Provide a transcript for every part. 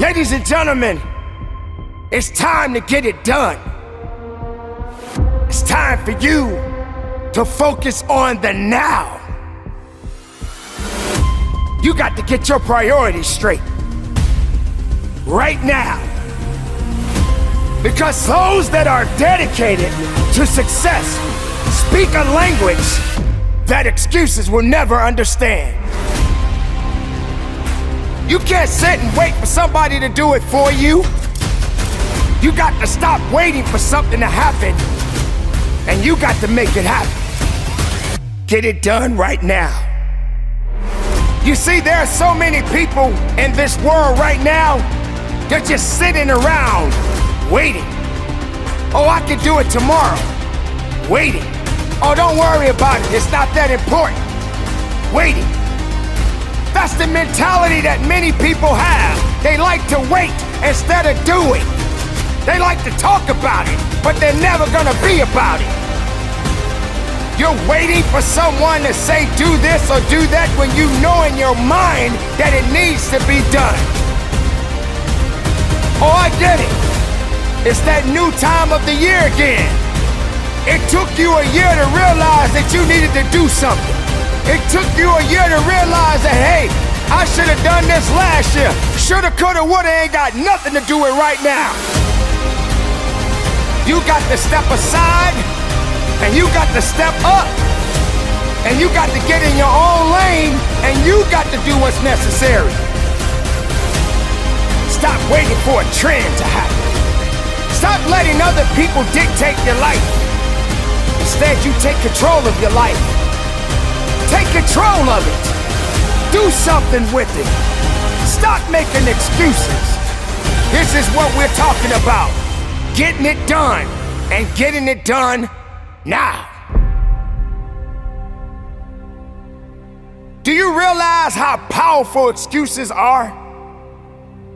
Ladies and gentlemen, it's time to get it done. It's time for you to focus on the now. You got to get your priorities straight right now. Because those that are dedicated to success speak a language that excuses will never understand. You can't sit and wait for somebody to do it for you. You got to stop waiting for something to happen, and you got to make it happen. Get it done right now. You see, there are so many people in this world right now, they're just sitting around waiting. Oh, I can do it tomorrow. Waiting. Oh, don't worry about it. It's not that important. Waiting. That's the mentality that many people have. They like to wait instead of doing. They like to talk about it, but they're never gonna be about it. You're waiting for someone to say do this or do that when you know in your mind that it needs to be done. Oh, I get it. It's that new time of the year again. It took you a year to realize that you needed to do something. It took you a year to realize that, hey, I should have done this last year. Shoulda, coulda, woulda ain't got nothing to do with right now. You got to step aside, and you got to step up, and you got to get in your own lane, and you got to do what's necessary. Stop waiting for a trend to happen. Stop letting other people dictate your life. Instead, you take control of your life. Take control of it. Do something with it. Stop making excuses. This is what we're talking about. Getting it done, and getting it done now. Do you realize how powerful excuses are?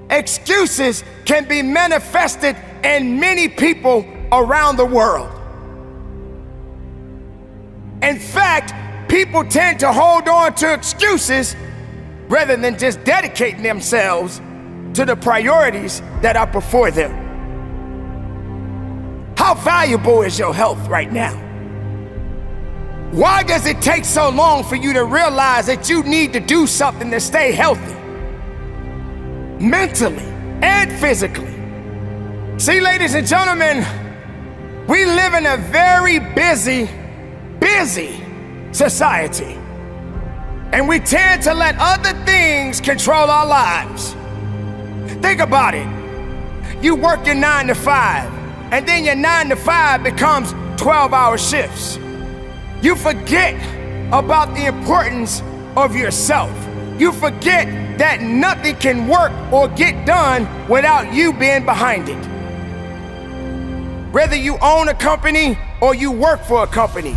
Excuses can be manifested in many people around the world. In fact, people tend to hold on to excuses rather than just dedicating themselves to the priorities that are before them. How valuable is your health right now? Why does it take so long for you to realize that you need to do something to stay healthy? Mentally and physically. See, ladies and gentlemen, we live in a very busy society. And we tend to let other things control our lives. Think about it. You work your 9 to 5, and then your 9 to 5 becomes 12-hour shifts. You forget about the importance of yourself. You forget that nothing can work or get done without you being behind it. Whether you own a company or you work for a company,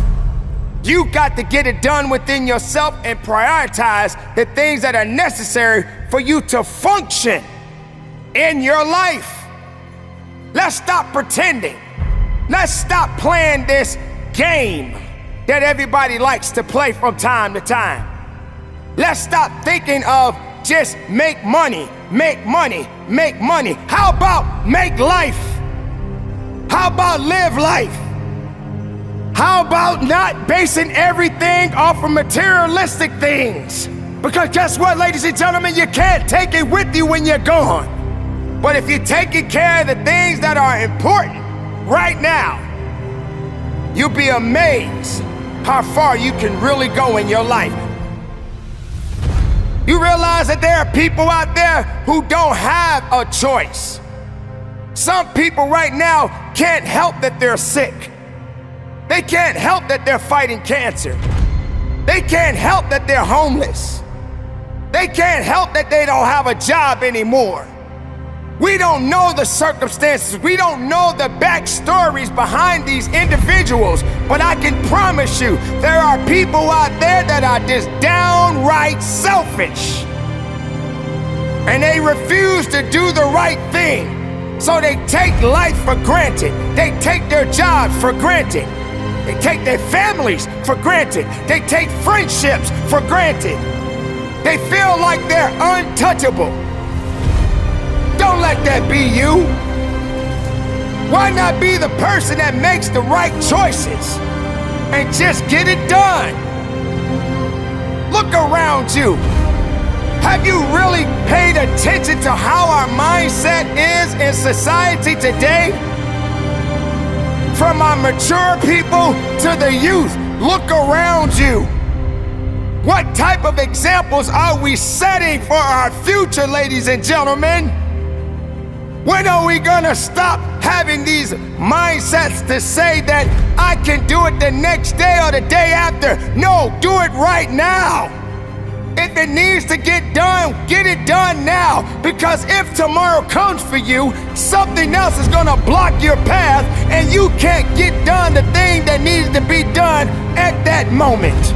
you got to get it done within yourself and prioritize the things that are necessary for you to function in your life. Let's stop pretending. Let's stop playing this game that everybody likes to play from time to time. Let's stop thinking of just make money, make money, make money. How about make life? How about live life? How about not basing everything off of materialistic things? Because guess what, ladies and gentlemen, you can't take it with you when you're gone. But if you're taking care of the things that are important right now, you'll be amazed how far you can really go in your life. You realize that there are people out there who don't have a choice. Some people right now can't help that they're sick. They can't help that they're fighting cancer. They can't help that they're homeless. They can't help that they don't have a job anymore. We don't know the circumstances. We don't know the backstories behind these individuals, but I can promise you there are people out there that are just downright selfish. And they refuse to do the right thing. So they take life for granted. They take their jobs for granted. They take their families for granted. They take friendships for granted. They feel like they're untouchable. Don't let that be you. Why not be the person that makes the right choices and just get it done? Look around you. Have you really paid attention to how our mindset is in society today? From our mature people to the youth, look around you. What type of examples are we setting for our future, ladies and gentlemen? When are we gonna stop having these mindsets to say that I can do it the next day or the day after? No, do it right now. If it needs to get it done now. Because if tomorrow comes for you, something else is gonna block your path and you can't get done the thing that needs to be done at that moment.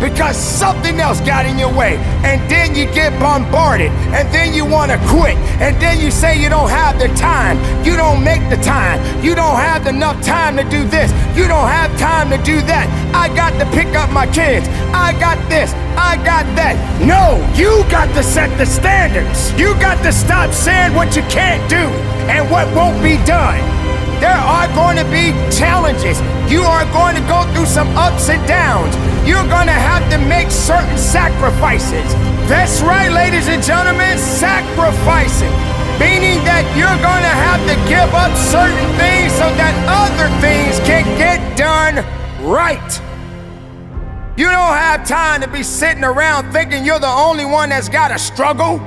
Because something else got in your way, and then you get bombarded, and then you want to quit, and then you say you don't have the time, you don't make the time, you don't have enough time to do this, you don't have time to do that, I got to pick up my kids, I got this, I got that. No, you got to set the standards. You got to stop saying what you can't do and what won't be done. There are going to be challenges. You are going to go through some ups and downs. You're going to have to make certain sacrifices. That's right, ladies and gentlemen, sacrificing. Meaning that you're going to have to give up certain things so that other things can get done right. You don't have time to be sitting around thinking you're the only one that's got to struggle.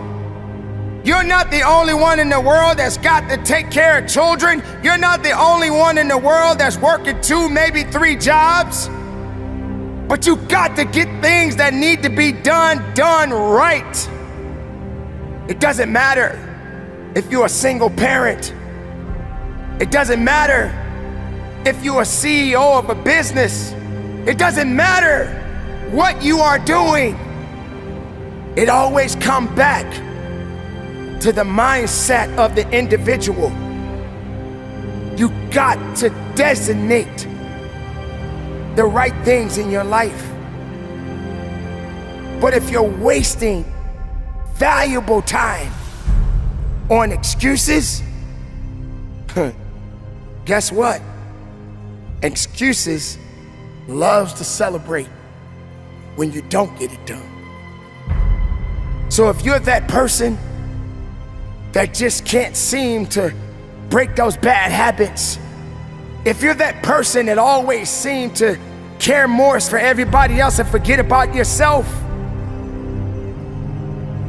You're not the only one in the world that's got to take care of children. You're not the only one in the world that's working 2, maybe 3 jobs. But you got to get things that need to be done right. It doesn't matter if you're a single parent. It doesn't matter if you're a CEO of a business. It doesn't matter what you are doing. It always comes back to the mindset of the individual. You got to designate the right things in your life. But if you're wasting valuable time on excuses, guess what? Excuses loves to celebrate when you don't get it done. So if you're that person that just can't seem to break those bad habits, if you're that person that always seems to care more for everybody else and forget about yourself,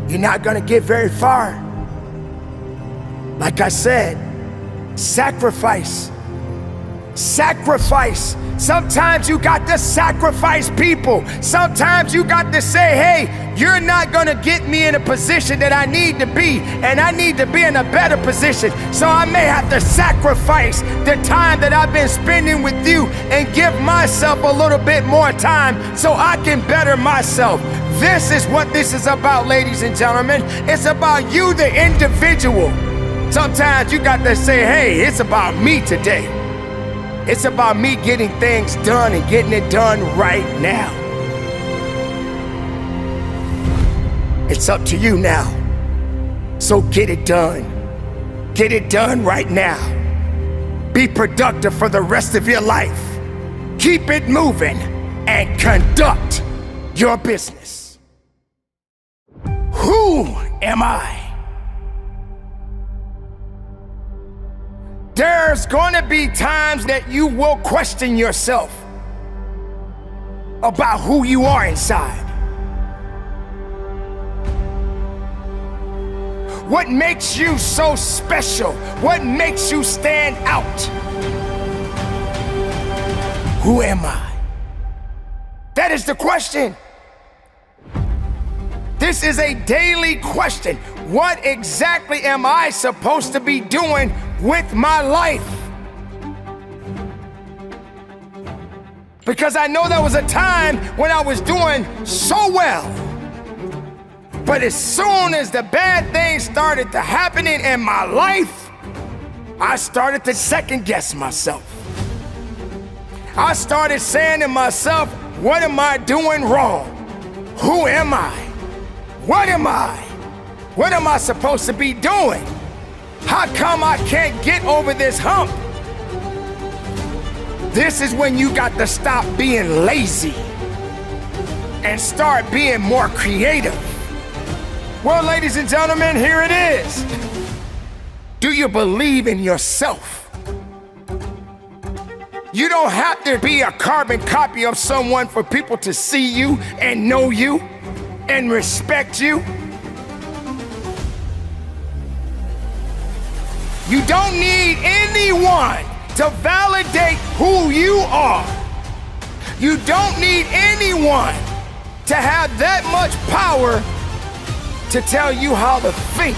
you're not gonna get very far. Like I said, sacrifice. Sacrifice. Sometimes you got to sacrifice people. Sometimes you got to say, hey, you're not gonna get me in a position that I need to be, and I need to be in a better position. So I may have to sacrifice the time that I've been spending with you and give myself a little bit more time so I can better myself. This is what this is about, ladies and gentlemen. It's about you, the individual. Sometimes you got to say, hey, it's about me today. It's about me getting things done and getting it done right now. It's up to you now. So get it done. Get it done right now. Be productive for the rest of your life. Keep it moving and conduct your business. Who am I? There's going to be times that you will question yourself about who you are inside. What makes you so special? What makes you stand out? Who am I? That is the question. This is a daily question. What exactly am I supposed to be doing with my life? Because I know there was a time when I was doing so well, but as soon as the bad things started to happening in my life, I started to second guess myself. I started saying to myself, what am I doing wrong? Who am I? What am I? What am I supposed to be doing? How come I can't get over this hump? This is when you got to stop being lazy and start being more creative. Well, ladies and gentlemen, here it is. Do you believe in yourself? You don't have to be a carbon copy of someone for people to see you and know you and respect you. You don't need anyone to validate who you are. You don't need anyone to have that much power to tell you how to think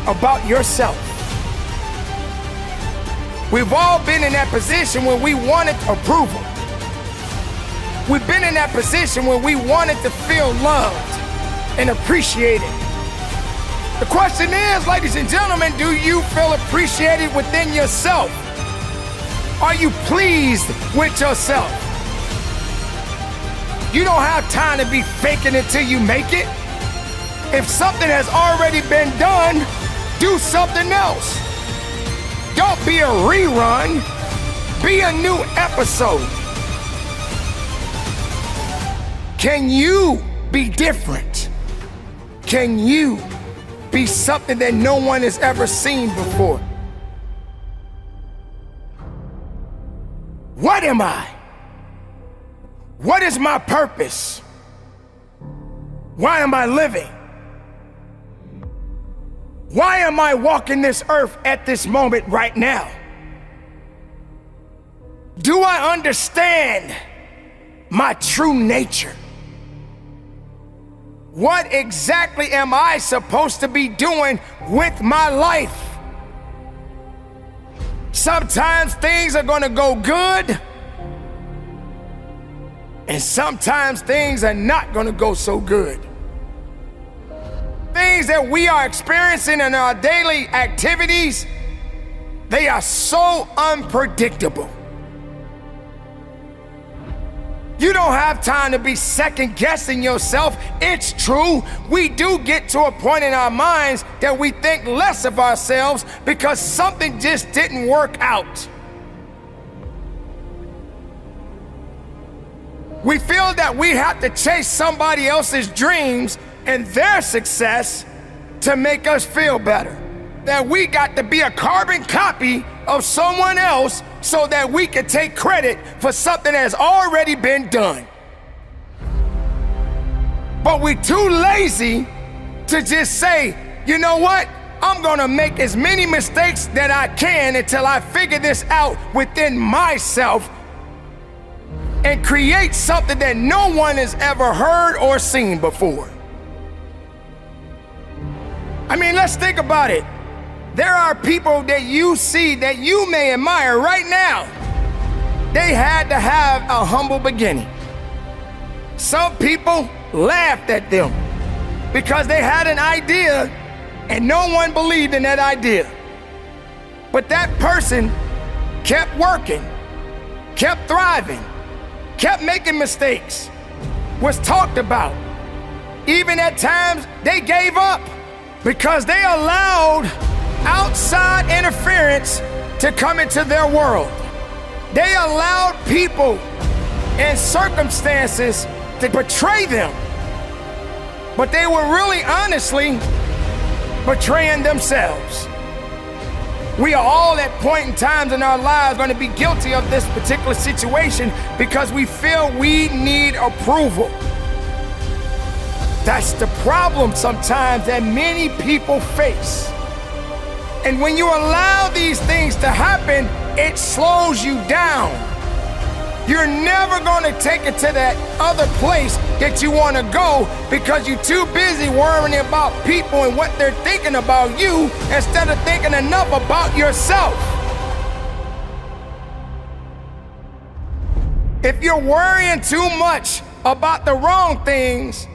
about yourself. We've all been in that position when we wanted approval. We've been in that position when we wanted to feel loved and appreciated. The question is, ladies and gentlemen, do you feel appreciated within yourself? Are you pleased with yourself? You don't have time to be faking it till you make it. If something has already been done, do something else. Don't be a rerun, be a new episode. Can you be different? Can you be something that no one has ever seen before? What am I? What is my purpose? Why am I living? Why am I walking this earth at this moment right now? Do I understand my true nature? What exactly am I supposed to be doing with my life? Sometimes things are gonna go good, and sometimes things are not gonna go so good. Things that we are experiencing in our daily activities, they are so unpredictable. You don't have time to be second guessing yourself. It's true, we do get to a point in our minds that we think less of ourselves because something just didn't work out. We feel that we have to chase somebody else's dreams and their success to make us feel better. That we got to be a carbon copy of someone else so that we can take credit for something that has already been done. But we're too lazy to just say, you know what? I'm gonna make as many mistakes that I can until I figure this out within myself and create something that no one has ever heard or seen before. I mean, let's think about it. There are people that you see that you may admire right now. They had to have a humble beginning. Some people laughed at them because they had an idea and no one believed in that idea. But that person kept working, kept thriving, kept making mistakes, was talked about. Even at times, they gave up because they allowed outside interference to come into their world. They allowed people and circumstances to betray them, but they were really honestly betraying themselves. We are all at point in times in our lives going to be guilty of this particular situation because we feel we need approval. That's the problem sometimes that many people face. And when you allow these things to happen, it slows you down. You're never gonna take it to that other place that you wanna go because you're too busy worrying about people and what they're thinking about you instead of thinking enough about yourself. If you're worrying too much about the wrong things,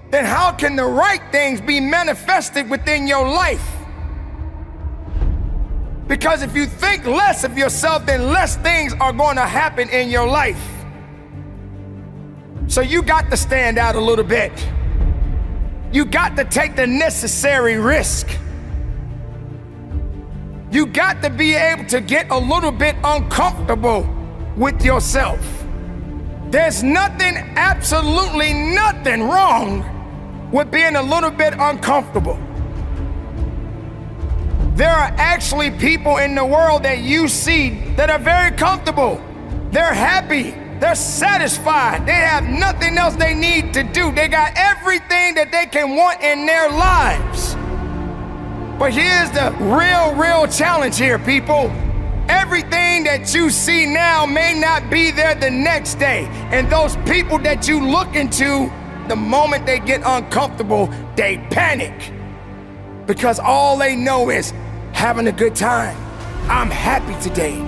then how can the right things be manifested within your life? Because if you think less of yourself, then less things are going to happen in your life. So you got to stand out a little bit. You got to take the necessary risk. You got to be able to get a little bit uncomfortable with yourself. There's nothing, absolutely nothing wrong with being a little bit uncomfortable. There are actually people in the world that you see that are very comfortable. They're happy, they're satisfied, they have nothing else they need to do. They got everything that they can want in their lives. But here's the real challenge here, people. Everything that you see now may not be there the next day. And those people that you look into, the moment they get uncomfortable, they panic. Because all they know is having a good time. I'm happy today.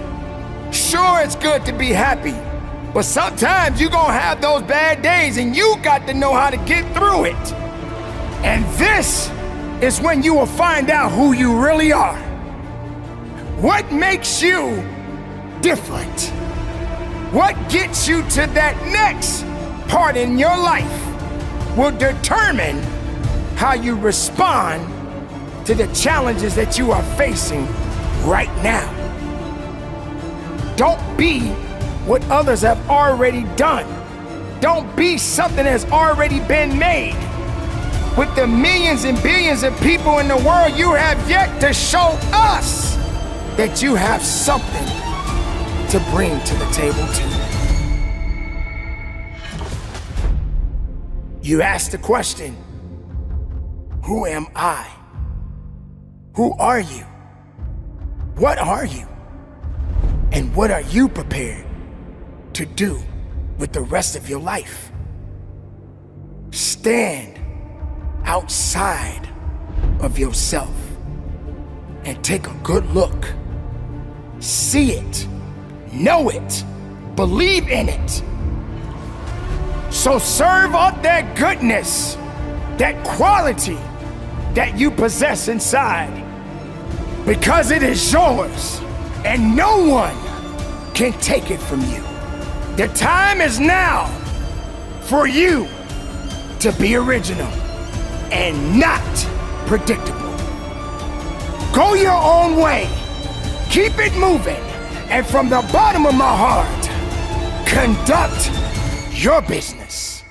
Sure, it's good to be happy, but sometimes you're gonna have those bad days and you got to know how to get through it. And this is when you will find out who you really are. What makes you different? What gets you to that next part in your life will determine how you respond to the challenges that you are facing right now. Don't be what others have already done. Don't be something that's already been made. With the millions and billions of people in the world, you have yet to show us that you have something to bring to the table too. You ask the question, who am I? Who are you? What are you? And what are you prepared to do with the rest of your life? Stand outside of yourself and take a good look. See it, know it, believe in it. So serve up that goodness, that quality that you possess inside, because it is yours and no one can take it from you. The time is now for you to be original and not predictable. Go your own way, keep it moving, and from the bottom of my heart, conduct your business.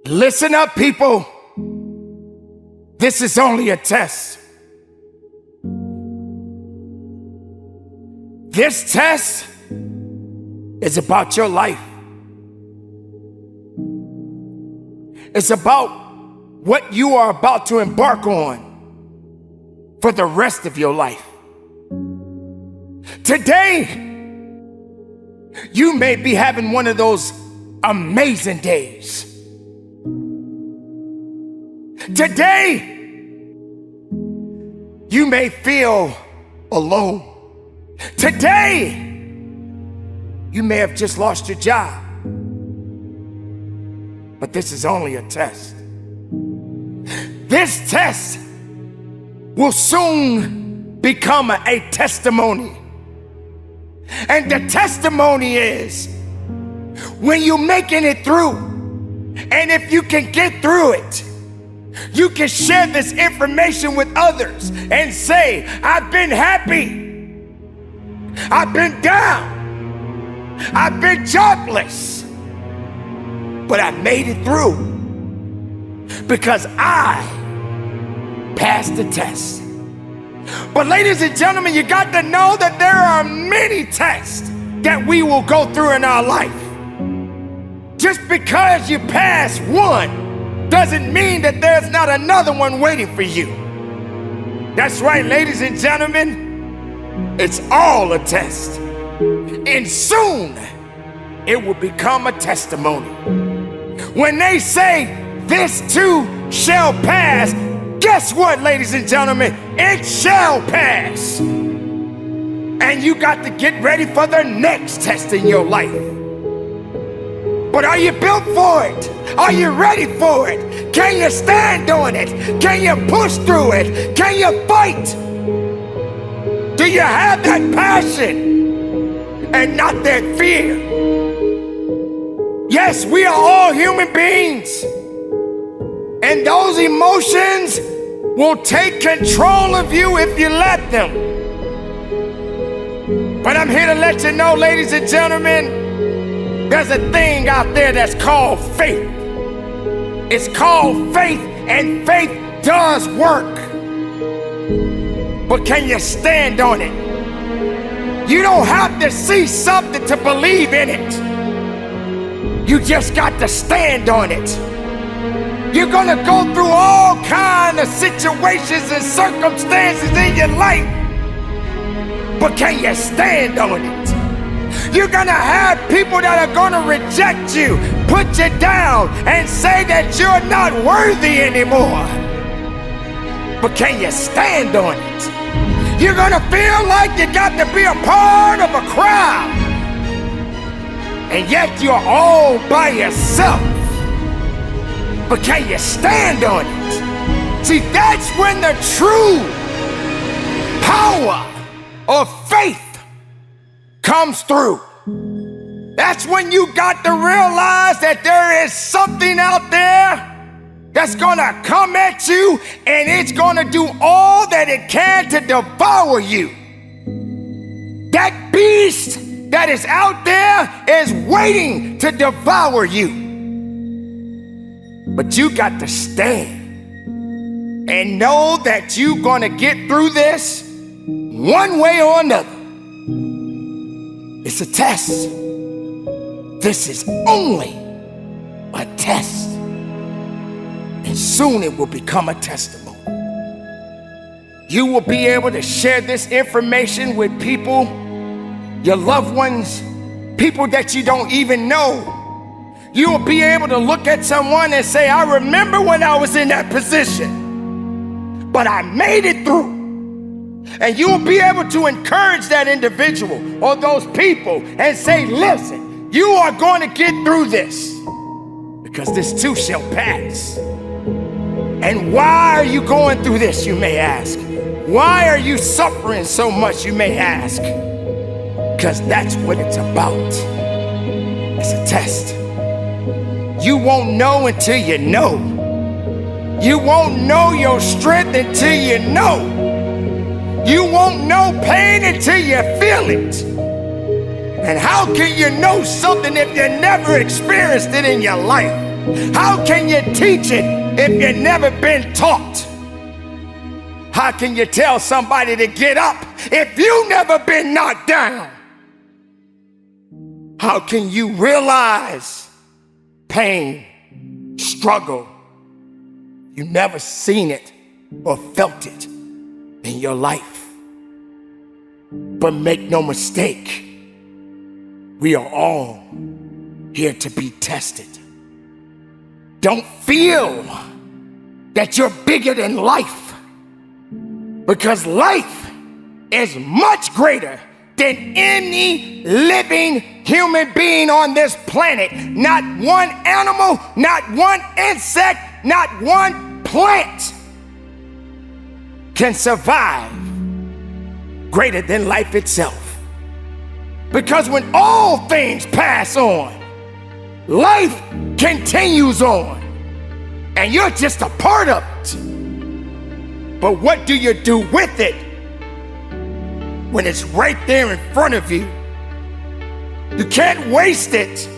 Listen up, people. This is only a test. This test is about your life. It's about what you are about to embark on for the rest of your life. Today, you may be having one of those amazing days. Today, you may feel alone. Today, you may have just lost your job. But this is only a test. This test will soon become a testimony. And the testimony is when you're making it through, and if you can get through it, you can share this information with others and say, I've been happy, I've been down, I've been jobless, but I made it through because I passed the test. But ladies and gentlemen, you got to know that there are many tests that we will go through in our life. Just because you pass one doesn't mean that there's not another one waiting for you. That's right, ladies and gentlemen, it's all a test. And soon, it will become a testimony. When they say, this too shall pass, guess what, ladies and gentlemen? It shall pass. And you got to get ready for the next test in your life. But are you built for it? Are you ready for it? Can you stand on it? Can you push through it? Can you fight? Do you have that passion and not that fear? Yes, we are all human beings. And those emotions will take control of you if you let them. But I'm here to let you know, ladies and gentlemen, there's a thing out there that's called faith. It's called faith, and faith does work. But can you stand on it? You don't have to see something to believe in it. You just got to stand on it. You're gonna go through all kinds of situations and circumstances in your life, but can you stand on it? You're gonna have people that are gonna reject you, put you down, and say that you're not worthy anymore. But can you stand on it? You're gonna feel like you got to be a part of a crowd, and yet you're all by yourself. But can you stand on it? See, that's when the true power of faith comes through. That's when you got to realize that there is something out there that's gonna come at you, and it's gonna do all that it can to devour you. That beast that is out there is waiting to devour you. But you got to stand and know that you're gonna get through this one way or another. It's a test. This is only a test. And soon it will become a testimony. You will be able to share this information with people, your loved ones, people that you don't even know. You will be able to look at someone and say, I remember when I was in that position, but I made it through. And you will be able to encourage that individual or those people and say, listen, you are going to get through this, because this too shall pass. And why are you going through this, you may ask? Why are you suffering so much, you may ask? Because that's what it's about. It's a test. You won't know until you know. You won't know your strength until you know. You won't know pain until you feel it. And how can you know something if you never experienced it in your life? How can you teach it if you've never been taught? How can you tell somebody to get up if you've never been knocked down? How can you realize pain, struggle? You've never seen it or felt it in your life. But make no mistake, we are all here to be tested. Don't feel that you're bigger than life, because life is much greater than any living human being on this planet. Not one animal, not one insect, not one plant can survive greater than life itself. Because when all things pass on, life continues on, and you're just a part of it. But what do you do with it when it's right there in front of you? You can't waste it.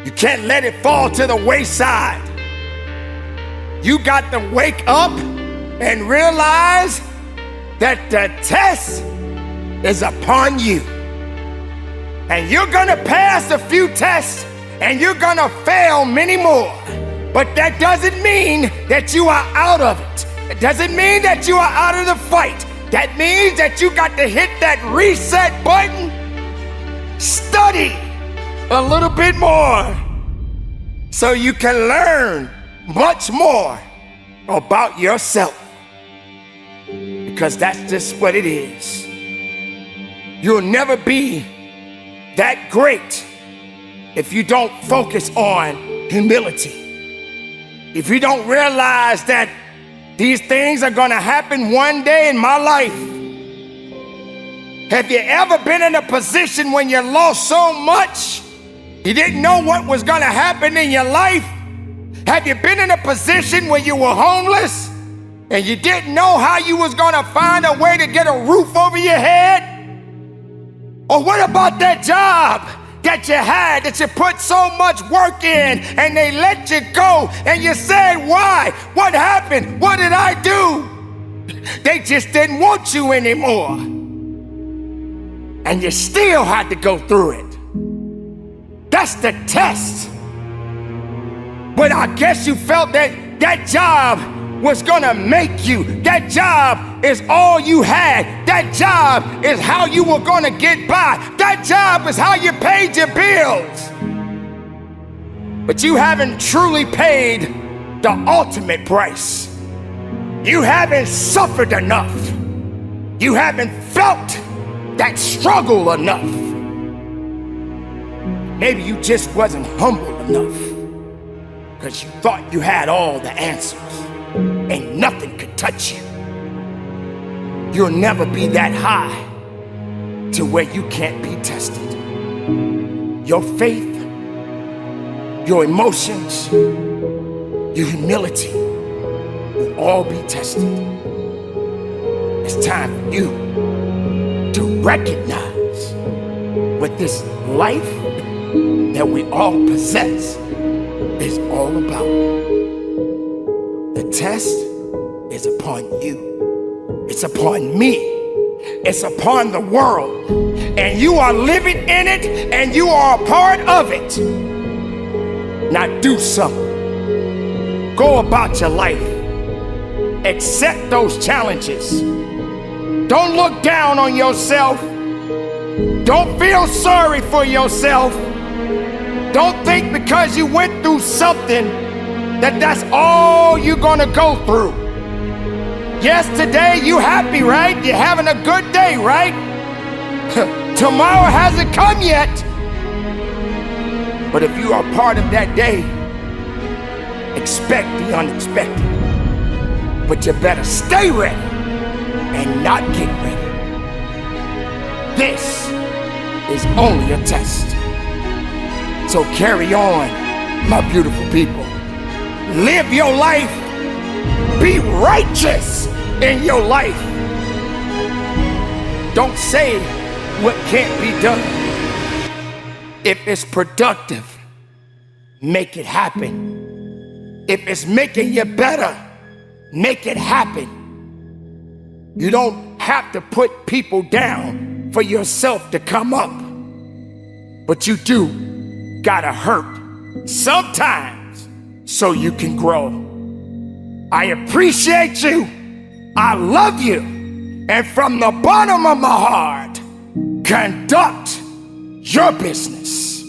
You can't let it fall to the wayside. You got to wake up and realize that the test is upon you. And you're gonna pass a few tests, and you're gonna fail many more. But that doesn't mean that you are out of it. It doesn't mean that you are out of the fight. That means that you got to hit that reset button, study a little bit more, so you can learn much more about yourself. Because that's just what it is. You'll never be that great if you don't focus on humility. If you don't realize that these things are gonna happen one day in my life. Have you ever been in a position when you lost so much, you didn't know what was gonna happen in your life? Have you been in a position where you were homeless and you didn't know how you was gonna find a way to get a roof over your head? Or what about that job that you had, that you put so much work in and they let you go and you said, why? What happened? What did I do? They just didn't want you anymore. And you still had to go through it. That's the test. But I guess you felt that that job was gonna make you. That job is all you had. That job is how you were gonna get by. That job is how you paid your bills. But you haven't truly paid the ultimate price. You haven't suffered enough. You haven't felt that struggle enough. Maybe you just wasn't humble enough because you thought you had all the answers and nothing could touch you. You'll never be that high to where you can't be tested. Your faith, your emotions, your humility will all be tested. It's time for you to recognize what this life that we all possess is all about. The test is upon you. It's upon me. It's upon the world. And you are living in it and you are a part of it. Now do something. Go about your life. Accept those challenges. Don't look down on yourself. Don't feel sorry for yourself. Don't think because you went through something that that's all you're gonna go through. Yes, today you happy, right? You're having a good day, right? Tomorrow hasn't come yet. But if you are part of that day, expect the unexpected. But you better stay ready and not get ready. This is only a test. So carry on, my beautiful people. Live your life. Be righteous in your life. Don't say what can't be done. If it's productive, make it happen. If it's making you better, make it happen. You don't have to put people down for yourself to come up. But you do gotta hurt sometimes so you can grow. I appreciate you. I love you. And from the bottom of my heart, conduct your business.